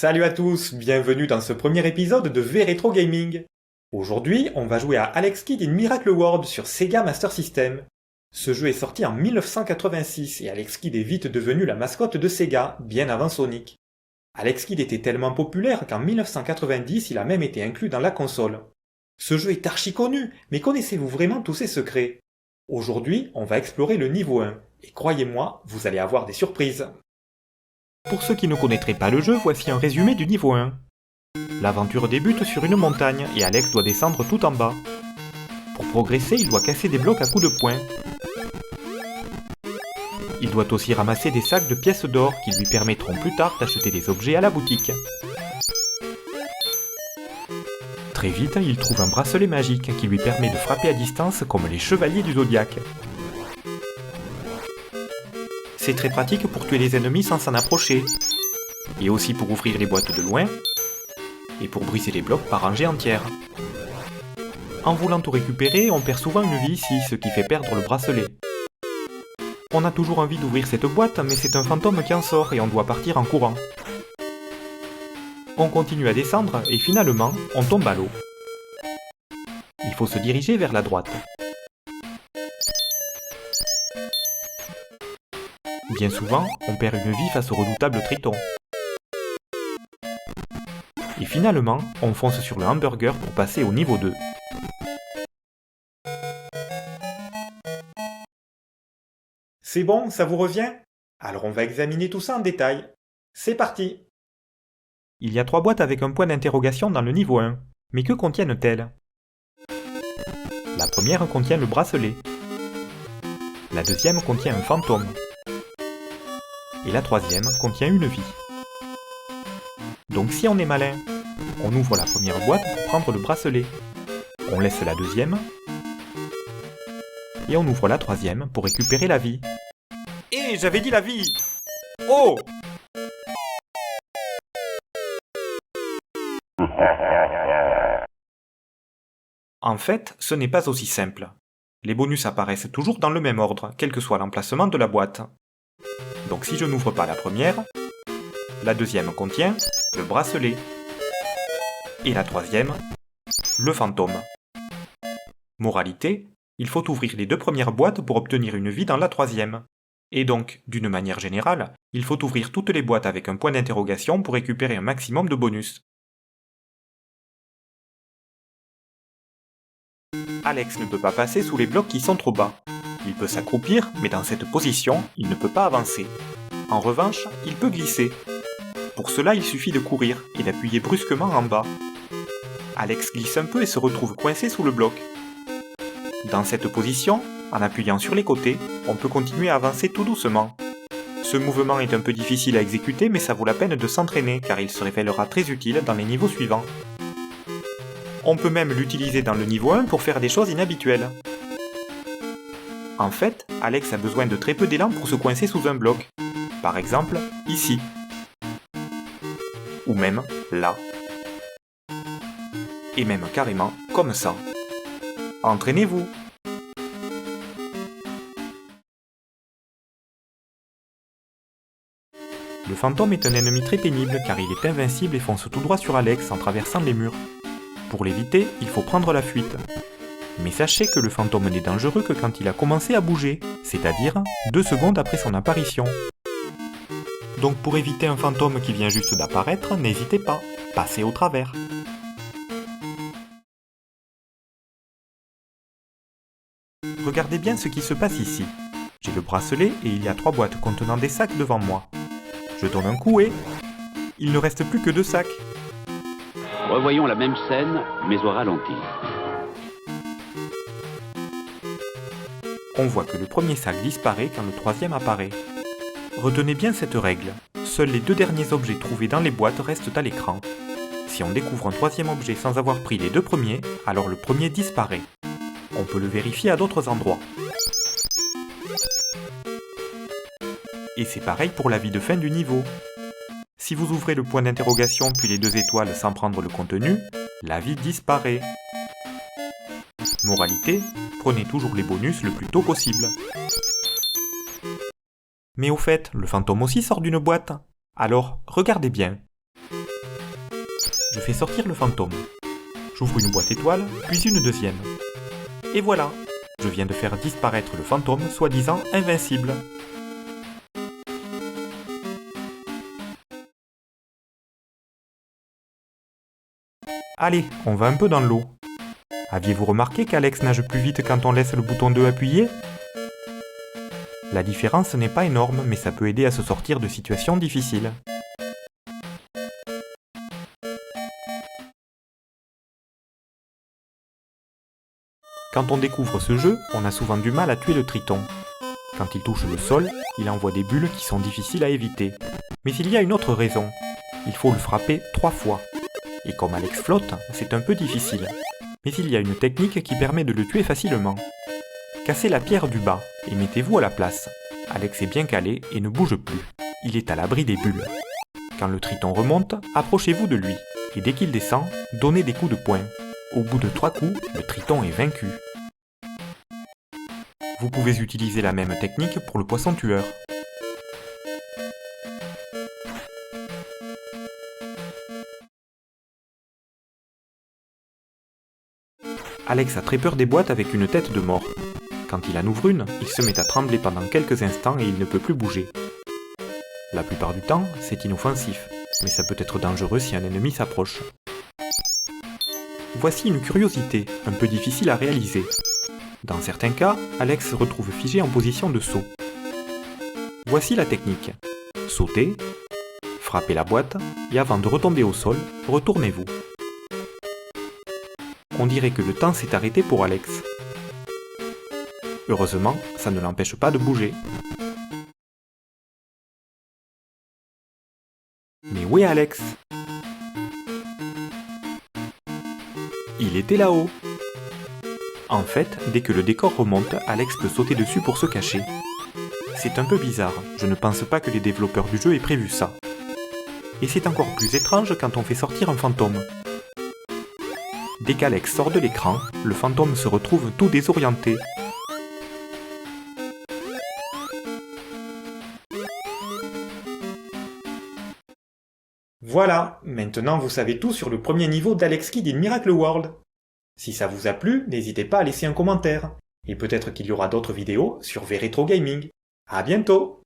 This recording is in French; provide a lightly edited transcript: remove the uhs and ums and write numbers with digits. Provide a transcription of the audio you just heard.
Salut à tous, bienvenue dans ce premier épisode de V-Retro Gaming. Aujourd'hui, on va jouer à Alex Kidd in Miracle World sur Sega Master System. Ce jeu est sorti en 1986 et Alex Kidd est vite devenu la mascotte de Sega, bien avant Sonic. Alex Kidd était tellement populaire qu'en 1990, il a même été inclus dans la console. Ce jeu est archi connu, mais connaissez-vous vraiment tous ses secrets? Aujourd'hui, on va explorer le niveau 1, et croyez-moi, vous allez avoir des surprises. Pour ceux qui ne connaîtraient pas le jeu, voici un résumé du niveau 1. L'aventure débute sur une montagne et Alex doit descendre tout en bas. Pour progresser, il doit casser des blocs à coups de poing. Il doit aussi ramasser des sacs de pièces d'or qui lui permettront plus tard d'acheter des objets à la boutique. Très vite, il trouve un bracelet magique qui lui permet de frapper à distance comme les chevaliers du zodiaque. C'est très pratique pour tuer les ennemis sans s'en approcher, et aussi pour ouvrir les boîtes de loin, et pour briser les blocs par rangées entières. En voulant tout récupérer, on perd souvent une vie ici, ce qui fait perdre le bracelet. On a toujours envie d'ouvrir cette boîte, mais c'est un fantôme qui en sort et on doit partir en courant. On continue à descendre et finalement, on tombe à l'eau. Il faut se diriger vers la droite. Bien souvent, on perd une vie face au redoutable Triton. Et finalement, on fonce sur le hamburger pour passer au niveau 2. C'est bon, ça vous revient? Alors on va examiner tout ça en détail. C'est parti! Il y a 3 boîtes avec un point d'interrogation dans le niveau 1. Mais que contiennent-elles? La première contient le bracelet. La deuxième contient un fantôme. Et la troisième contient une vie. Donc si on est malin, on ouvre la première boîte pour prendre le bracelet. On laisse la deuxième. Et on ouvre la troisième pour récupérer la vie. Eh, j'avais dit la vie! Oh! En fait, ce n'est pas aussi simple. Les bonus apparaissent toujours dans le même ordre, quel que soit l'emplacement de la boîte. Donc si je n'ouvre pas la première, la deuxième contient le bracelet. Et la troisième, le fantôme. Moralité, il faut ouvrir les 2 premières boîtes pour obtenir une vie dans la troisième. Et donc, d'une manière générale, il faut ouvrir toutes les boîtes avec un point d'interrogation pour récupérer un maximum de bonus. Alex ne peut pas passer sous les blocs qui sont trop bas. Il peut s'accroupir, mais dans cette position, il ne peut pas avancer. En revanche, il peut glisser. Pour cela, il suffit de courir et d'appuyer brusquement en bas. Alex glisse un peu et se retrouve coincé sous le bloc. Dans cette position, en appuyant sur les côtés, on peut continuer à avancer tout doucement. Ce mouvement est un peu difficile à exécuter, mais ça vaut la peine de s'entraîner car il se révélera très utile dans les niveaux suivants. On peut même l'utiliser dans le niveau 1 pour faire des choses inhabituelles. En fait, Alex a besoin de très peu d'élan pour se coincer sous un bloc. Par exemple, ici. Ou même là. Et même carrément comme ça. Entraînez-vous! Le fantôme est un ennemi très pénible car il est invincible et fonce tout droit sur Alex en traversant les murs. Pour l'éviter, il faut prendre la fuite. Mais sachez que le fantôme n'est dangereux que quand il a commencé à bouger, c'est-à-dire 2 secondes après son apparition. Donc pour éviter un fantôme qui vient juste d'apparaître, n'hésitez pas, passez au travers. Regardez bien ce qui se passe ici. J'ai le bracelet et il y a 3 boîtes contenant des sacs devant moi. Je donne un coup et... il ne reste plus que 2 sacs. Revoyons la même scène, mais au ralenti. On voit que le premier sac disparaît quand le troisième apparaît. Retenez bien cette règle. Seuls les 2 derniers objets trouvés dans les boîtes restent à l'écran. Si on découvre un troisième objet sans avoir pris les 2 premiers, alors le premier disparaît. On peut le vérifier à d'autres endroits. Et c'est pareil pour la vie de fin du niveau. Si vous ouvrez le point d'interrogation puis les 2 étoiles sans prendre le contenu, la vie disparaît. Moralité, prenez toujours les bonus le plus tôt possible. Mais au fait, le fantôme aussi sort d'une boîte. Alors, regardez bien. Je fais sortir le fantôme. J'ouvre une boîte étoile, puis une deuxième. Et voilà, je viens de faire disparaître le fantôme soi-disant invincible. Allez, on va un peu dans l'eau. Aviez-vous remarqué qu'Alex nage plus vite quand on laisse le bouton 2 appuyé? La différence n'est pas énorme, mais ça peut aider à se sortir de situations difficiles. Quand on découvre ce jeu, on a souvent du mal à tuer le triton. Quand il touche le sol, il envoie des bulles qui sont difficiles à éviter. Mais il y a une autre raison. Il faut le frapper 3 fois. Et comme Alex flotte, c'est un peu difficile. Mais il y a une technique qui permet de le tuer facilement. Cassez la pierre du bas et mettez-vous à la place. Alex est bien calé et ne bouge plus. Il est à l'abri des bulles. Quand le triton remonte, approchez-vous de lui. Et dès qu'il descend, donnez des coups de poing. Au bout de 3 coups, le triton est vaincu. Vous pouvez utiliser la même technique pour le poisson tueur. Alex a très peur des boîtes avec une tête de mort. Quand il en ouvre une, il se met à trembler pendant quelques instants et il ne peut plus bouger. La plupart du temps, c'est inoffensif, mais ça peut être dangereux si un ennemi s'approche. Voici une curiosité, un peu difficile à réaliser. Dans certains cas, Alex se retrouve figé en position de saut. Voici la technique. Sautez, frappez la boîte, et avant de retomber au sol, retournez-vous. On dirait que le temps s'est arrêté pour Alex. Heureusement, ça ne l'empêche pas de bouger. Mais où est Alex? Il était là-haut. En fait, dès que le décor remonte, Alex peut sauter dessus pour se cacher. C'est un peu bizarre, je ne pense pas que les développeurs du jeu aient prévu ça. Et c'est encore plus étrange quand on fait sortir un fantôme. Dès qu'Alex sort de l'écran, le fantôme se retrouve tout désorienté. Voilà, maintenant vous savez tout sur le premier niveau d'Alex Kidd in Miracle World. Si ça vous a plu, n'hésitez pas à laisser un commentaire. Et peut-être qu'il y aura d'autres vidéos sur V-Retro Gaming. À bientôt!